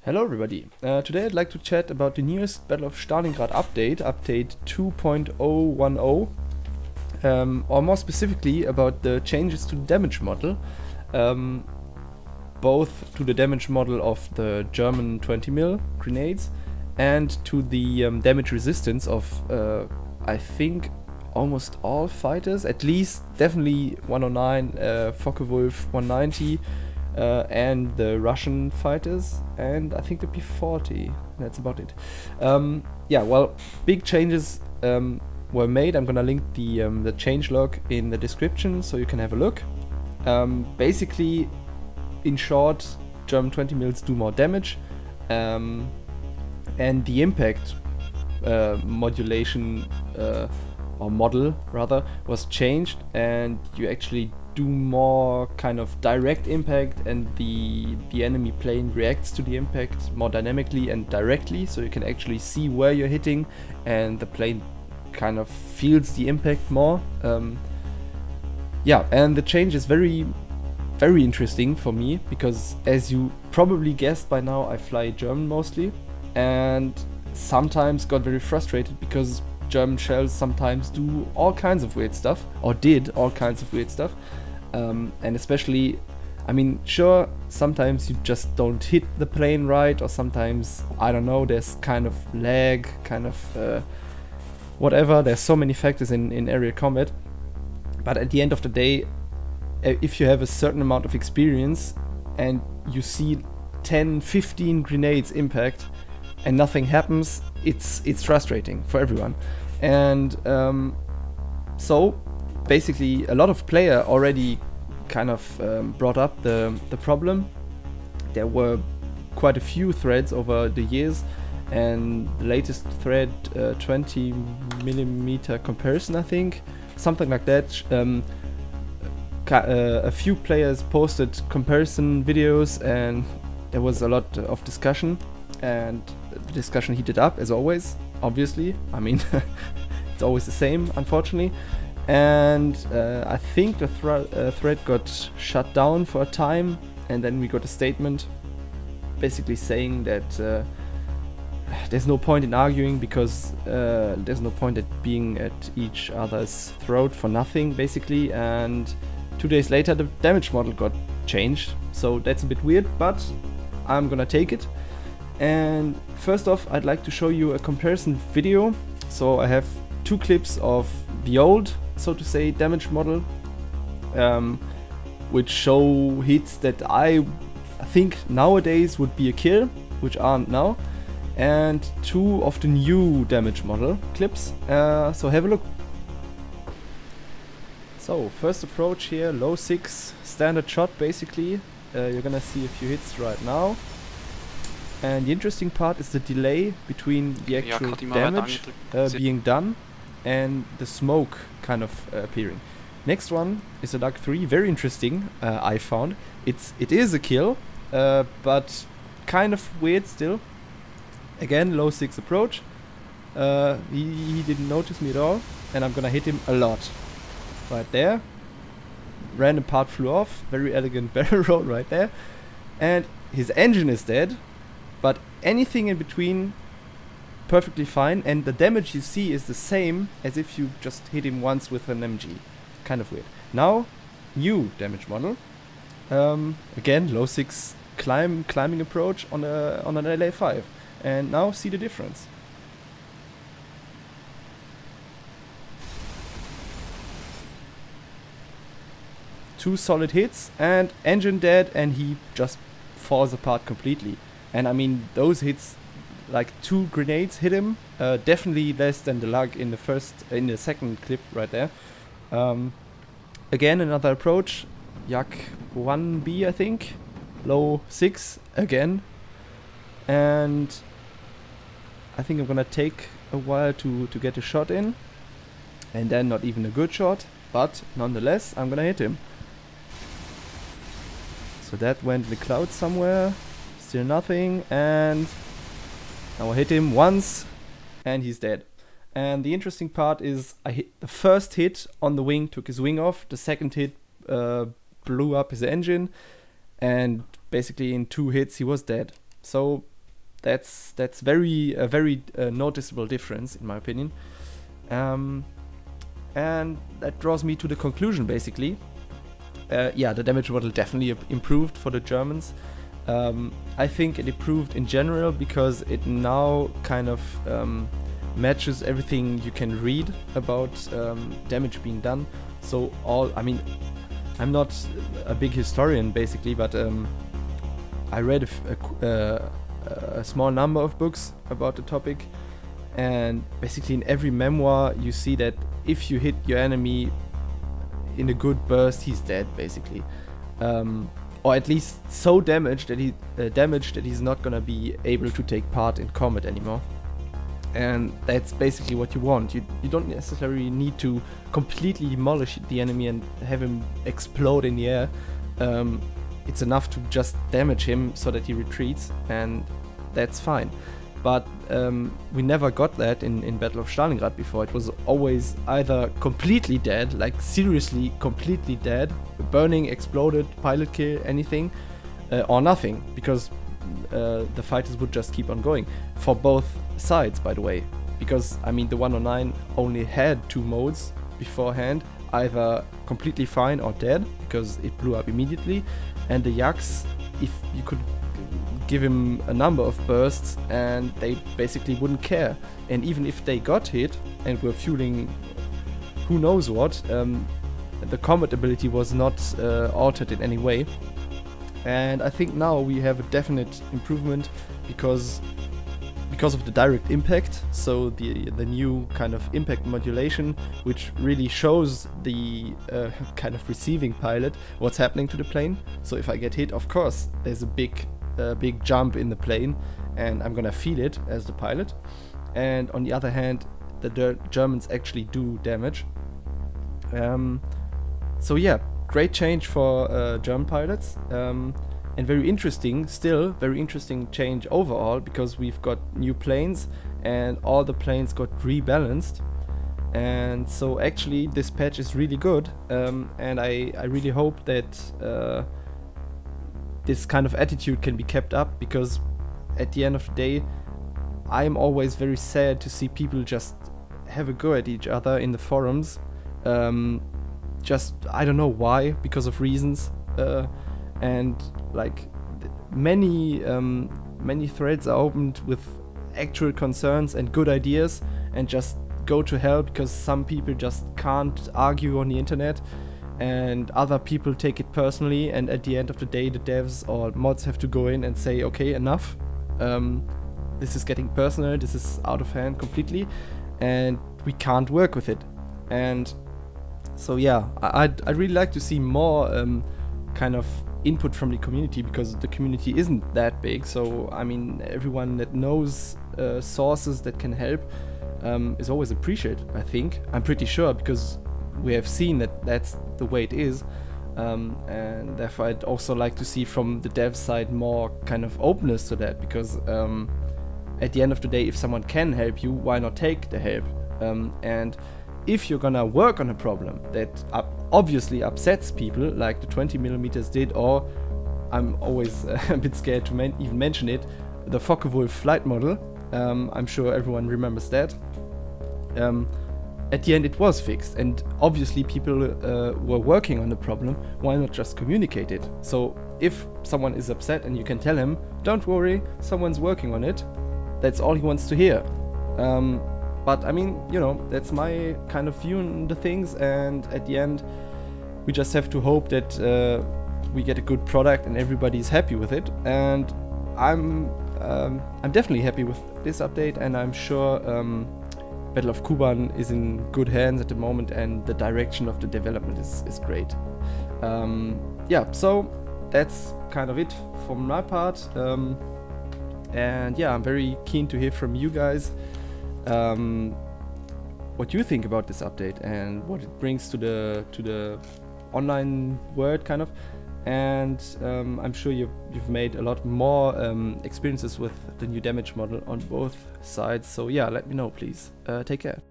Hello everybody, today I'd like to chat about the newest Battle of Stalingrad update, update 2.010, or more specifically about the changes to the damage model, both to the damage model of the German 20mm grenades and to the damage resistance of, I think, almost all fighters, at least definitely 109, Focke-Wulf 190, and the Russian fighters, and I think the P40. That's about it. Yeah, well, big changes were made. I'm gonna link the changelog in the description so you can have a look. Basically, in short, German 20mm do more damage, and the impact modulation or model rather was changed, and you actually do more kind of direct impact, and the enemy plane reacts to the impact more dynamically and directly, so you can actually see where you're hitting and the plane kind of feels the impact more. Yeah, and the change is very interesting for me because, as you probably guessed by now, I fly German mostly and sometimes got very frustrated because German shells sometimes do all kinds of weird stuff, or did all kinds of weird stuff. And especially, I mean, sure, sometimes you just don't hit the plane right, or sometimes, I don't know, there's kind of lag, kind of whatever. There's so many factors in aerial combat. But at the end of the day, if you have a certain amount of experience and you see 10, 15 grenades impact and nothing happens, it's frustrating for everyone. And so basically a lot of player already kind of brought up the problem. There were quite a few threads over the years, and the latest thread, 20mm comparison, I think, something like that. A few players posted comparison videos, and there was a lot of discussion, and the discussion heated up as always, obviously. I mean, it's always the same, unfortunately. And I think the thread got shut down for a time, and then we got a statement basically saying that there's no point in arguing because there's no point at being at each other's throat for nothing, basically. And 2 days later the damage model got changed, so that's a bit weird, but I'm gonna take it. And first off, I'd like to show you a comparison video. So I have two clips of the old, so to say, damage model, which show hits that I think nowadays would be a kill, which aren't now, and two of the new damage model clips. So have a look. So first approach here, low 6, standard shot basically. You're gonna see a few hits right now. And the interesting part is the delay between the actual damage being done and the smoke kind of appearing. Next one is a Dark 3, very interesting, I found. It is a kill, but kind of weird still. Again, low 6 approach. He didn't notice me at all, and I'm gonna hit him a lot. Right there. Random part flew off, very elegant barrel roll right there. And his engine is dead, but anything in between perfectly fine, and the damage you see is the same as if you just hit him once with an MG. Kind of weird. Now, new damage model. Again, low 6 climbing approach on an LA5, and now see the difference. Two solid hits and engine dead, and he just falls apart completely. And I mean, those hits, like 2 grenades hit him, definitely less than the lug in the second clip right there. Again, another approach, Yak 1B, I think, low 6 again, and I think I'm gonna take a while to get a shot in, and then not even a good shot, but nonetheless I'm gonna hit him. So that went in the cloud somewhere, still nothing, and now I hit him once and he's dead. And the interesting part is I hit the first hit on the wing, took his wing off, the second hit blew up his engine, and basically in 2 hits he was dead. So that's very a very noticeable difference in my opinion. And that draws me to the conclusion basically. Yeah, the damage model definitely improved for the Germans. I think it improved in general because it now kind of matches everything you can read about damage being done. So I mean, I'm not a big historian basically, but I read a small number of books about the topic, and basically in every memoir you see that if you hit your enemy in a good burst, he's dead basically, or at least so damaged that he's not gonna be able to take part in combat anymore. And that's basically what you want. You don't necessarily need to completely demolish the enemy and have him explode in the air. It's enough to just damage him so that he retreats, and that's fine. But we never got that in Battle of Stalingrad before. It was always either completely dead, like seriously completely dead, burning, exploded, pilot kill, anything, or nothing, because the fighters would just keep on going. For both sides, by the way, because I mean the 109 only had 2 modes beforehand, either completely fine or dead, because it blew up immediately, and the Yaks, if you could give him a number of bursts and they basically wouldn't care. And even if they got hit and were fueling who knows what, the combat ability was not altered in any way. And I think now we have a definite improvement because of the direct impact, so the new kind of impact modulation, which really shows the kind of receiving pilot what's happening to the plane. So if I get hit, of course there's a big jump in the plane and I'm gonna feel it as the pilot. And on the other hand, the Germans actually do damage. So yeah, great change for German pilots. And very interesting change overall, because we've got new planes and all the planes got rebalanced. And so actually this patch is really good, and I really hope that this kind of attitude can be kept up, because at the end of the day I'm always very sad to see people just have a go at each other in the forums. Just, I don't know why, because of reasons. And like many threads are opened with actual concerns and good ideas, and just go to hell because some people just can't argue on the internet, and other people take it personally, and at the end of the day the devs or mods have to go in and say, okay, enough, this is getting personal, this is out of hand completely, and we can't work with it. And so yeah, I'd really like to see more kind of input from the community, because the community isn't that big. So I mean, everyone that knows sources that can help is always appreciated, I think. I'm pretty sure, because we have seen that that's the way it is, and therefore I'd also like to see from the dev side more kind of openness to that, because at the end of the day, if someone can help you, why not take the help? And if you're gonna work on a problem that obviously upsets people, like the 20mm did, or I'm always a bit scared to even mention it, the Focke-Wulf flight model, I'm sure everyone remembers that. At the end it was fixed, and obviously people were working on the problem. Why not just communicate it? So if someone is upset and you can tell him, don't worry, someone's working on it, that's all he wants to hear. But I mean, you know, that's my kind of view on the things, and at the end we just have to hope that we get a good product and everybody's happy with it. And I'm definitely happy with this update, and I'm sure Battle of Kuban is in good hands at the moment, and the direction of the development is great. Yeah, so that's kind of it from my part. And yeah, I'm very keen to hear from you guys. What you think about this update and what it brings to the online world, kind of. And I'm sure you've made a lot more experiences with the new damage model on both sides. So yeah, let me know, please. Take care.